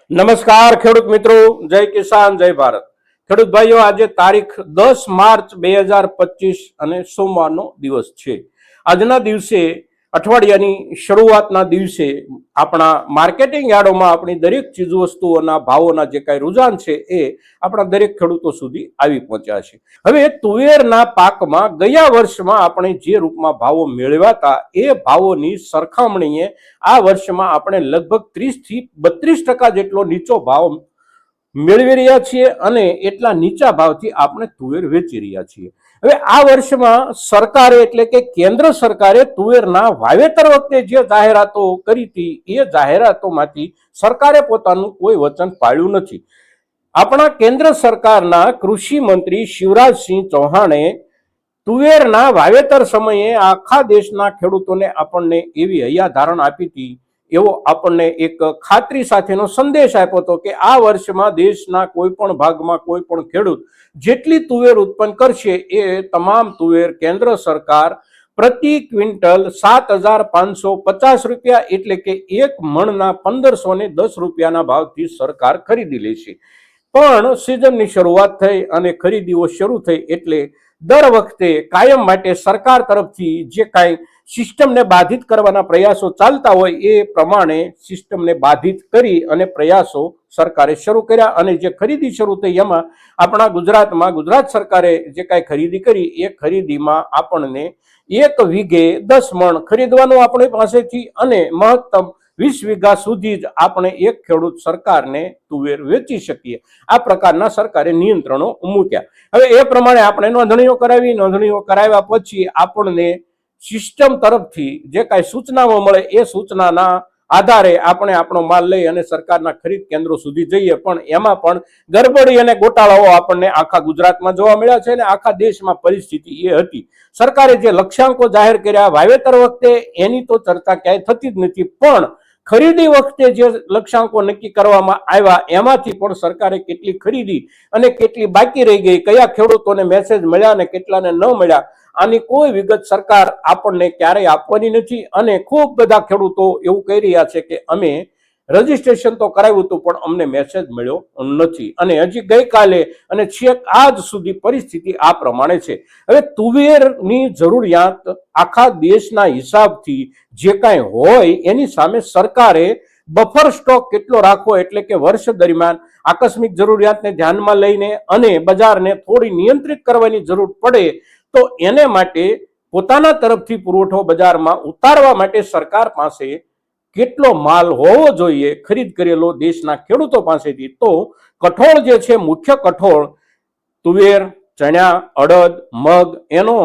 નમસ્કાર ખેડૂત મિત્રો, જય કિસાન જય ભારત। ખેડૂત ભાઈઓ, આજે તારીખ 10 માર્ચ 2025 અને સોમવારનો દિવસ છે। આજના દિવસે અઠવાડિયાની શરૂઆતના દિવસે આપણા માર્કેટિંગ યાર્ડોમાં આપણી દરેક ચીજવસ્તુઓના ભાવોના જે કાંઈ રુઝાન છે એ આપણા દરેક ખેડૂતો સુધી આવી પહોંચ્યા છે। હવે તુવેરના પાકમાં ગયા વર્ષમાં આપણે જે રૂપમાં ભાવો મેળવ્યા હતા એ ભાવોની સરખામણીએ આ વર્ષમાં આપણે લગભગ 30 થી 32% જેટલો નીચો ભાવ મેળવી રહ્યા છીએ અને એટલા નીચા ભાવથી આપણે તુવેર વેચી રહ્યા છીએ। હવે આ વર્ષમાં સરકારે એટલે કે કેન્દ્ર સરકારે તુવેરના વાવેતર વખતે જે જાહેરાતો કરી હતી એ જાહેરાતોમાંથી સરકારે પોતાનું કોઈ વચન પાળ્યું નથી। આપણા કેન્દ્ર સરકારના કૃષિ મંત્રી શિવરાજસિંહ ચૌહાણે તુવેરના વાવેતર સમયે આખા દેશના ખેડૂતોને આપણને એવી હૈયાધારણ આપી હતી, એવો આપણને એક ખાતરી સાથેનો સંદેશ આપ્યો હતો કે આ વર્ષમાં દેશના કોઈ પણ ભાગમાં કોઈ પણ ખેડૂત જેટલી તુવેર ઉત્પન્ન કરશે એ તમામ તુવેર કેન્દ્ર સરકાર પ્રતિ ક્વિન્ટલ 7,550 રૂપિયા એટલે કે એક મણના 1,510 રૂપિયાના ભાવથી સરકાર ખરીદી લેશે। પણ સિઝનની શરૂઆત થઈ અને ખરીદીઓ શરૂ થઈ એટલે દર વખતે કાયમ માટે સરકાર તરફથી જે કાંઈ સિસ્ટમને બાધિત કરવાના પ્રયાસો ચાલતા હોય એ પ્રમાણે સિસ્ટમને બાધિત કરી અને પ્રયાસો સરકારે શરૂ કર્યા અને જે ખરીદી શરૂ થઈ એમાં આપણા ગુજરાતમાં ગુજરાત સરકારે જે કાંઈ ખરીદી કરી એ ખરીદીમાં આપણને એક વીઘે 10 મણ ખરીદવાનું આપણી પાસેથી અને મહત્તમ 20 વીઘા સુધી જ આપણે એક ખેડૂત સરકારને તુવેર વેચી શકીએ, આ પ્રકારના સરકારે નિયંત્રણો મૂક્યા। હવે એ પ્રમાણે આપણે નોંધણીઓ કરાવી, નોંધણીઓ કરાવ્યા પછી આપણને સિસ્ટમ તરફથી જે કાંઈ સૂચનાઓ મળે એ સૂચનાના આધારે આપણે આપણો માલ લઈ અને સરકારના ખરીદ કેન્દ્રો સુધી જઈએ, પણ એમાં પણ ગરબડી અને ગોટાળાઓ આપણને આખા ગુજરાતમાં જોવા મળ્યા છે અને આખા દેશમાં પરિસ્થિતિ એ હતી। સરકારે જે લક્ષ્યાંકો જાહેર કર્યા વાવેતર વખતે એની તો ચર્ચા ક્યાંય થતી જ નથી, પણ ખરીદી વખતે જે લક્ષ્યાંકો નક્કી કરવામાં આવ્યા એમાંથી પણ સરકારે કેટલી ખરીદી અને કેટલી બાકી રહી ગઈ, કયા ખેડૂતોને મેસેજ મળ્યા અને કેટલાને ન મળ્યા, આની કોઈ વિગત સરકાર આપણને ક્યારેય આપવાની નથી। અને ખૂબ બધા ખેડૂતો એવું કહી રહ્યા છે કે અમે રજીસ્ટ્રેશન તો કરાવ્યું હતું પણ અમને મેસેજ મળ્યો નથી અને હજી ગઈકાલે અને છેક આજ સુધી પરિસ્થિતિ આ પ્રમાણે છે। હવે તુવેરની જરૂરિયાત આખા દેશના હિસાબથી જે કાંઈ હોય એની સામે સરકારે બફર સ્ટોક કેટલો રાખવો એટલે કે વર્ષ દરમિયાન આકસ્મિક જરૂરિયાતને ધ્યાનમાં લઈને અને બજારને થોડી નિયંત્રિત કરવાની જરૂર પડે તો એને માટે પોતાના તરફથી પુરવઠો બજારમાં ઉતારવા માટે સરકાર પાસે કેટલો માલ હોવો જોઈએ ખરીદ કરેલો દેશના ખેડૂતો પાસેથી, તો કઠોળ જે છે મુખ્ય કઠોળ તુવેર, ચણા, અડદ, મગ એનો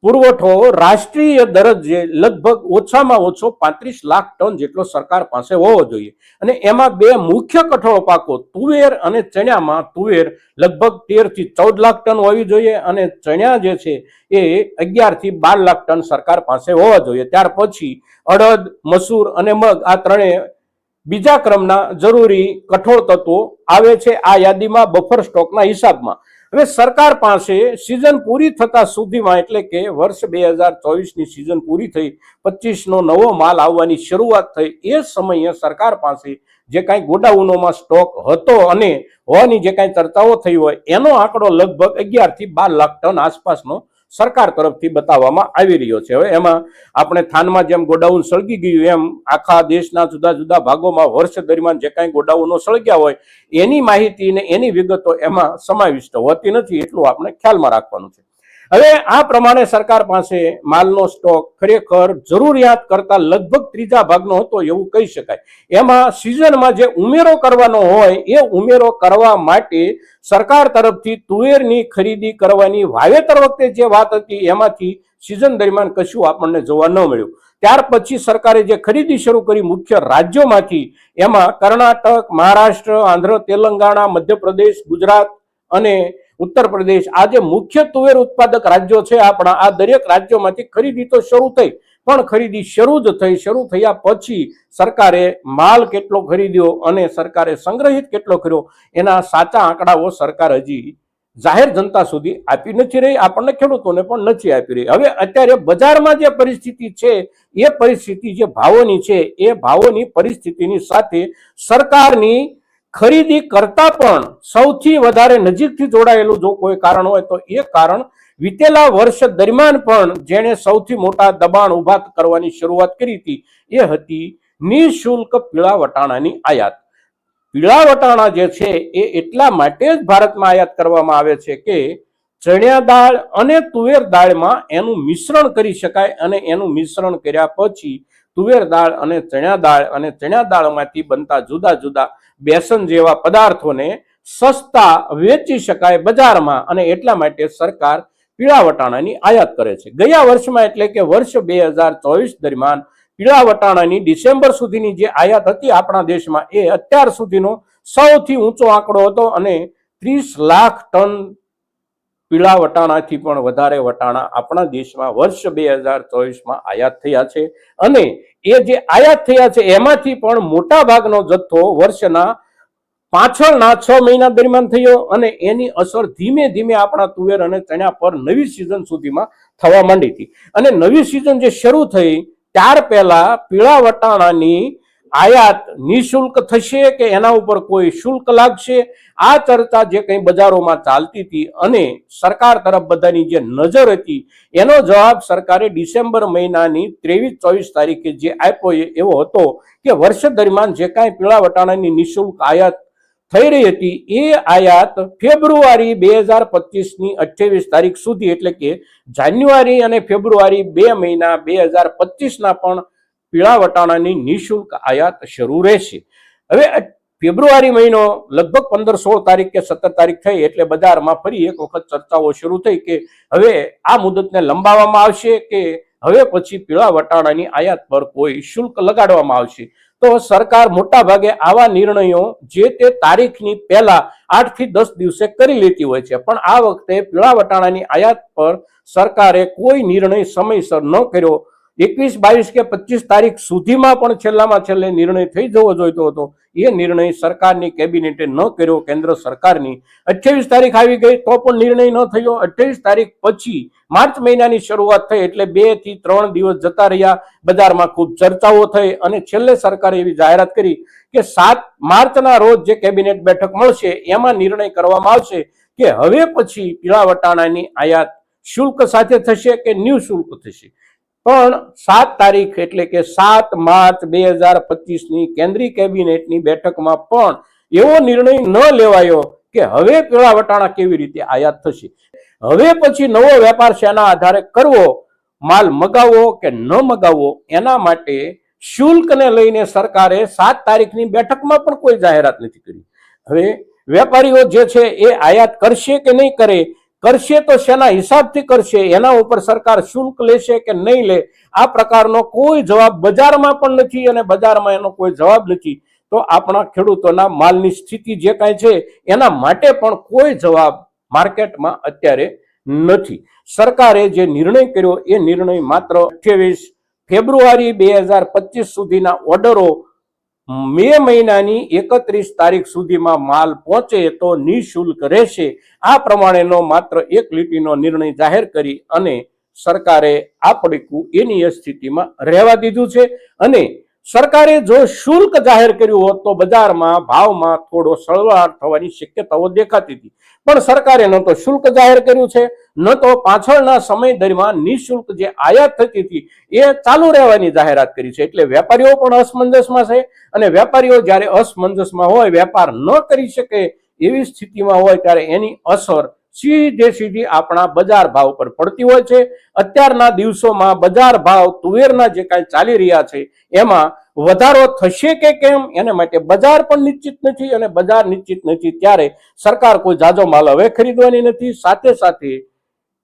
પુરવઠો રાષ્ટ્રીય દરજ્જે લગભગ ઓછામાં ઓછો 35 લાખ ટન જેટલો સરકાર પાસે હોવો જોઈએ અને એમાં બે મુખ્ય કઠોળ પાકો તુવેર અને ચણામાં તુવેર લગભગ 13 થી 14 લાખ ટન હોવી જોઈએ અને ચણા જે છે એ 11 થી 12 લાખ ટન સરકાર પાસે હોવા જોઈએ। ત્યાર પછી અડદ, મસૂર અને મગ આ ત્રણેય બીજા ક્રમના જરૂરી કઠોળ તત્વો આવે છે આ યાદીમાં બફર સ્ટોકના હિસાબમાં। હવે સરકાર પાસે સિઝન પૂરી થતા સુધીમાં એટલે કે વર્ષ 2024ની સિઝન પૂરી થઈ 25નો નવો માલ આવવાની શરૂઆત થઈ એ સમયે સરકાર પાસે જે કાંઈ ગોડાઉનોમાં સ્ટોક હતો અને હોવાની જે કાંઈ ચર્ચાઓ થઈ હોય એનો આંકડો લગભગ 11 થી 12 લાખ ટન આસપાસનો સરકાર તરફથી બતાવવામાં આવી રહ્યો છે। હવે એમાં આપણે થાનમાં જેમ ગોડાઉન સળગી ગયું એમ આખા દેશના જુદા જુદા ભાગોમાં વર્ષ દરમિયાન જે કાંઈ ગોડાઉનો સળગ્યા હોય એની માહિતી ને એની વિગતો એમાં સમાવિષ્ટ હોતી નથી, એટલું આપણે ખ્યાલમાં રાખવાનું છે। હવે આ પ્રમાણે સરકાર પાસે માલનો સ્ટોક ખરેખર જરૂરિયાત કરતા લગભગ ત્રીજા ભાગનો હતો એવું કહી શકાય। એમાં સિઝનમાં જે ઉમેરો કરવાનો હોય એ ઉમેરો કરવા માટે સરકાર તરફથી તુવેરની ખરીદી કરવાની વાવેતર વખતે જે વાત હતી એમાંથી સિઝન દરમિયાન કશું આપણને જોવા ન મળ્યું। ત્યાર પછી સરકારે જે ખરીદી શરૂ કરી મુખ્ય રાજ્યોમાંથી એમાં કર્ણાટક, મહારાષ્ટ્ર, આંધ્ર, તેલંગાણા, મધ્યપ્રદેશ, ગુજરાત અને ઉત્તર પ્રદેશ આ જે મુખ્ય તુવેર ઉત્પાદક રાજ્યો છે આપણા, આ દરેક રાજ્યોમાંથી ખરીદી તો શરૂ થઈ પણ ખરીદી શરૂ જ થઈ, શરૂ થયા પછી સરકારે માલ કેટલો ખરીદ્યો અને સરકારે સંગ્રહિત કેટલો કર્યો એના સાચા આંકડાઓ સરકાર હજી જાહેર જનતા સુધી આપી નથી રહી, આપણને ખેડૂતોને પણ નથી આપી રહી। હવે અત્યારે બજારમાં જે પરિસ્થિતિ છે એ પરિસ્થિતિ જે ભાવોની છે એ ભાવોની પરિસ્થિતિની સાથે સરકારની ખરીદી કરતા પણ સૌથી વધારે નજીકથી જોડાયેલું જો કોઈ કારણ હોય તો એ કારણ વીતેલા વર્ષ દરમિયાન પણ જેણે સૌથી મોટા દબાણ ઉભા કરવાની શરૂઆત કરી હતી એ હતી નિઃશુલ્ક પીળા વટાણાની આયાત. પીળા વટાણા જે છે એ એટલા માટે જ ભારતમાં આયાત કરવામાં આવે છે કે ચણિયા દાળ અને તુવેર દાળમાં એનું મિશ્રણ કરી શકાય અને એનું મિશ્રણ કર્યા પછી તુવેર દાળ અને ચણિયા દાળમાંથી બનતા જુદા જુદા બેસન જેવા પદાર્થોને સસ્તા વેચી શકાય બજારમાં અને એટલા માટે સરકાર પીળા વટાણાની આયાત કરે છે. ગયા વર્ષમાં એટલે કે વર્ષ 2024 દરમિયાન પીળા વટાણાની ડિસેમ્બર સુધીની જે આયાત હતી આપણા દેશમાં એ અત્યાર સુધીનો સૌથી ઊંચો આંકડો હતો અને 30 લાખ ટન પીળા વટાણાથી પણ વધારે વટાણા આપણા દેશમાં વર્ષ 2024માં આયાત થયા છે અને એ જે આયાત થયા છે એમાંથી પણ મોટા ભાગનો જથ્થો વર્ષના પાછળના 6 મહિના દરમિયાન થયો અને એની અસર ધીમે ધીમે આપણા તુવેર અને ચણા પર નવી સિઝન સુધીમાં થવા માંડી હતી. અને નવી સિઝન જે શરૂ થઈ ત્યાર પહેલા પીળા વટાણાની આયાત નિઃશુલ્ક થશે કે એના ઉપર કોઈ શુલ્ક લાગશે, આ ચર્ચા જે કંઈ બજારોમાં ચાલતી હતી અને સરકાર તરફ બધાની જે નજર હતી એનો જવાબ સરકારે ડિસેમ્બર મહિનાની 23-24 તારીખે જે આપ્યો એવો હતો કે વર્ષ દરમિયાન જે કાંઈ પીળા વટાણાની નિઃશુલ્ક આયાત થઈ રહી હતી એ આયાત ફેબ્રુઆરી 2025ની 28 તારીખ સુધી એટલે કે જાન્યુઆરી અને ફેબ્રુઆરી 2 મહિના 2025ના પણ પીળા વટાણાની નિઃશુલ્ક આયાત શરૂ રહેશે. હવે ફેબ્રુઆરી મહિનો લગભગ 15-16 તારીખ કે 17 તારીખ થઈ એટલે બજારમાં ફરી એક વખત ચર્ચાઓ શરૂ થઈ કે હવે આ મુદતને લંબાવવામાં આવશે કે હવે પછી પીળા વટાણાની આયાત પર કોઈ શુલ્ક લગાડવામાં આવશે. તો સરકાર મોટા ભાગે આવા નિર્ણયો જે તે તારીખની પહેલા 8 થી 10 દિવસે કરી લેતી હોય છે, પણ આ વખતે પીળા વટાણાની આયાત પર સરકારે કોઈ નિર્ણય સમયસર ન કર્યો. 21, 22 કે 25 તારીખ સુધીમાં પણ છેલ્લામાં છેલ્લે નિર્ણય થઈ જવો જોઈતો હતો, એ નિર્ણય સરકારની કેબિનેટે ન કર્યો, કેન્દ્ર સરકારની. 28 તારીખ આવી ગઈ તો પણ નિર્ણય ન થયો. 28 તારીખ પછી માર્ચ મહિનાની શરૂઆત થઈ એટલે 2 થી 3 દિવસ જતા રહ્યા, બજારમાં ખૂબ ચર્ચાઓ થઈ અને છેલ્લે સરકારે એવી જાહેરાત કરી કે 7 માર્ચના રોજ જે કેબિનેટ બેઠક મળશે એમાં નિર્ણય કરવામાં આવશે કે હવે પછી પીળા વટાણાની આયાત શુલ્ક સાથે થશે કે નિઃશુલ્ક થશે. પણ 7 તારીખ એટલે કે 7 માર્ચ 2025ની કેન્દ્રીય કેબિનેટની બેઠકમાં પણ એવો નિર્ણય ન લેવાયો કે હવે પીળા વટાણા કેવી રીતે આયાત થશે. હવે પછી નવો વેપાર શેના આધારે કરવો, માલ મગાવવો કે ન મગાવવો, એના માટે શુલ્કને લઈને સરકારે 7 તારીખની બેઠકમાં પણ કોઈ જાહેરાત નથી કરી. હવે વેપારીઓ જે છે એ આયાત કરશે કે નહીં કરે, કરશે તો શેના હિસાબથી કરશે, એના ઉપર સરકાર શુલ્ક લેશે કે નહીં લે, આ પ્રકારનો કોઈ જવાબ બજારમાં પણ નથી અને બજારમાં એનો કોઈ જવાબ નથી. તો આપણા ખેડૂતોના માલની સ્થિતિ જે કાંઈ છે એના માટે પણ કોઈ જવાબ માર્કેટમાં અત્યારે નથી. સરકારે જે નિર્ણય કર્યો એ નિર્ણય માત્ર 28 ફેબ્રુઆરી 2025 સુધીના ઓર્ડરો મે મહિનાની 31 તારીખ સુધીમાં માલ પહોંચે તો નિઃશુલ્ક રહેશે, આ પ્રમાણેનો માત્ર એક લીટીનો નિર્ણય જાહેર કરી અને સરકારે આ પડીકું એની સ્થિતિમાં રહેવા દીધું છે. અને સરકારે જો શુલ્ક જાહેર કર્યું હોત તો બજારમાં ભાવમાં થોડો સળવળાટ થવાની શક્યતાઓ દેખાતી હતી, પણ સરકારે ન તો શુલ્ક જાહેર કર્યું છે ન તો પાછળના સમય દરમિયાન નિઃશુલ્ક જે આયાત થતી હતી એ ચાલુ રહેવાની જાહેરાત કરી છે. એટલે વેપારીઓ પણ અસમંજસમાં છે અને વેપારીઓ જ્યારે અસમંજસમાં હોય, વેપાર ન કરી શકે એવી સ્થિતિમાં હોય ત્યારે એની અસર સીધી આપણા બજાર ભાવ પર પડતી હોય છે. અત્યારના દિવસોમાં બજાર ભાવ તુવેરના જે કાંઈ ચાલી રહ્યા છે એમાં વધારો થશે કે કેમ એને માટે બજાર પણ નિશ્ચિત નથી અને બજાર નિશ્ચિત નથી ત્યારે સરકાર કોઈ જાજો માલ હવે ખરીદવાની નથી. સાથે સાથે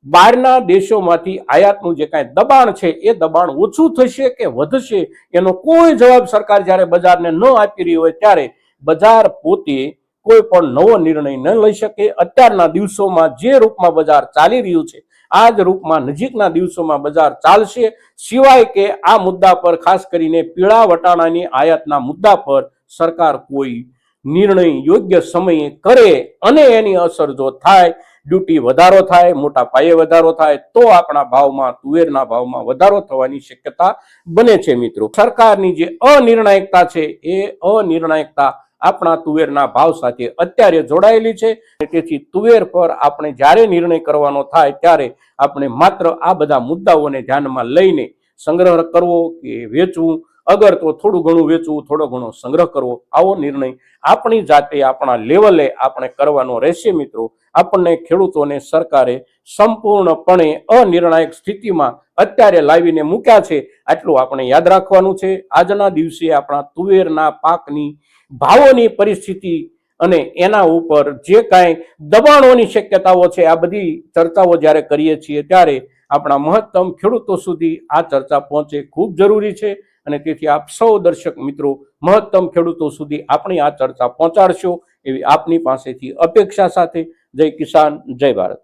બહારના દેશોમાંથી આયાતનું જે કાંઈ દબાણ છે એ દબાણ ઓછું થશે કે વધશે એનો કોઈ જવાબ સરકાર જ્યારે બજારને ન આપી રહી હોય ત્યારે બજાર પોતે કોઈ પણ નવો નિર્ણય ન લઈ શકે. અત્યારના દિવસોમાં જે રૂપમાં બજાર ચાલી રહ્યું છે આ જ રૂપમાં નજીકના દિવસોમાં બજાર ચાલશે, સિવાય કે આ મુદ્દા પર ખાસ કરીને પીળા વટાણાની આયાતના મુદ્દા પર સરકાર કોઈ નિર્ણય યોગ્ય સમયે કરે અને એની અસર જો થાય, ડ્યુટી વધારો થાય, મોટા પાયે વધારો થાય તો આપણા ભાવમાં, તુવેરના ભાવમાં વધારો થવાની શક્યતા બને છે. મિત્રો, સરકારની જે અનિર્ણાયકતા છે એ અનિર્ણાયકતા આપણા તુવેરના ભાવ સાથે અત્યારે જોડાયેલી છે. તેથી તુવેર પર આપણે જ્યારે નિર્ણય કરવાનો થાય ત્યારે આપણે માત્ર આ બધા મુદ્દાઓને ધ્યાનમાં લઈને સંગ્રહ કરવો કે વેચવું, અગર તો થોડું ઘણું વેચવું, થોડો ઘણો સંગ્રહ કરવો, આવો નિર્ણય આપણી જાતે આપણા લેવલે આપણે કરવાનો રહેશે. મિત્રો, આપણને ખેડૂતોને સરકારે સંપૂર્ણપણે અનિર્ણાયક સ્થિતિમાં અત્યારે લાવીને મૂક્યા છે, આટલું આપણે યાદ રાખવાનું છે. આજના દિવસે આપણા તુવેરના પાકની ભાવોની પરિસ્થિતિ અને એના ઉપર જે કાંઈ દબાણોની શક્યતાઓ છે, આ બધી ચર્ચાઓ જ્યારે કરીએ છીએ ત્યારે આપણા મહત્તમ ખેડૂતો સુધી આ ચર્ચા પહોંચે ખૂબ જરૂરી છે. અને તેથી આપ સૌ દર્શક મિત્રો મહત્તમ ખેડૂતો સુધી આપણી આ ચર્ચા પહોંચાડશો એવી આપની પાસેથી અપેક્ષા સાથે જય કિસાન, જય ભારત.